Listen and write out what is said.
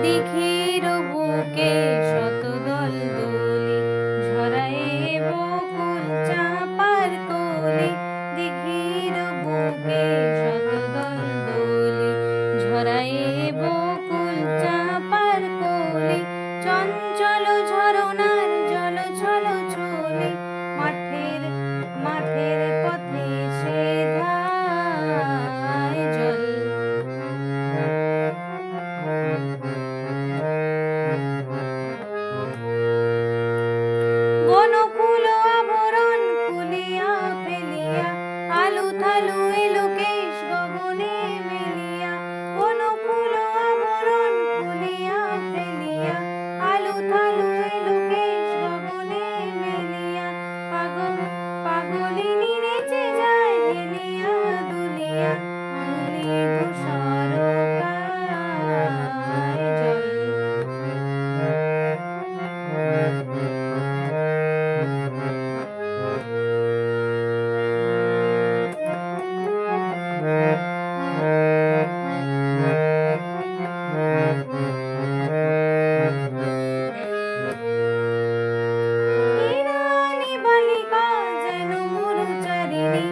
দিঘির বুকে শতদল দোলে ঝরায়ে বকুল চাঁপার কোলে। দিঘির বুকে শতদল দোলে ঝরায়ে বকুল চাঁপার কোলে। চঞ্চল ঝরনার জল ছল ছলে মাঠের মাঠের পথে সে ধায় জল। বনফুল আবরণ খুলিয়া ফেলিয়া আলু থালু এলো কেশ গগনে মেলিয়া। বনফুল আবরণ খুলিয়া ফেলিয়া আলু থালু এলো কেশ গগনে মেলিয়া। পাগলিনী নেচে যায় হেলিয়া দুলিয়া দুলি ধূসর কায় জল। বালিকা যেন মরুচারিণী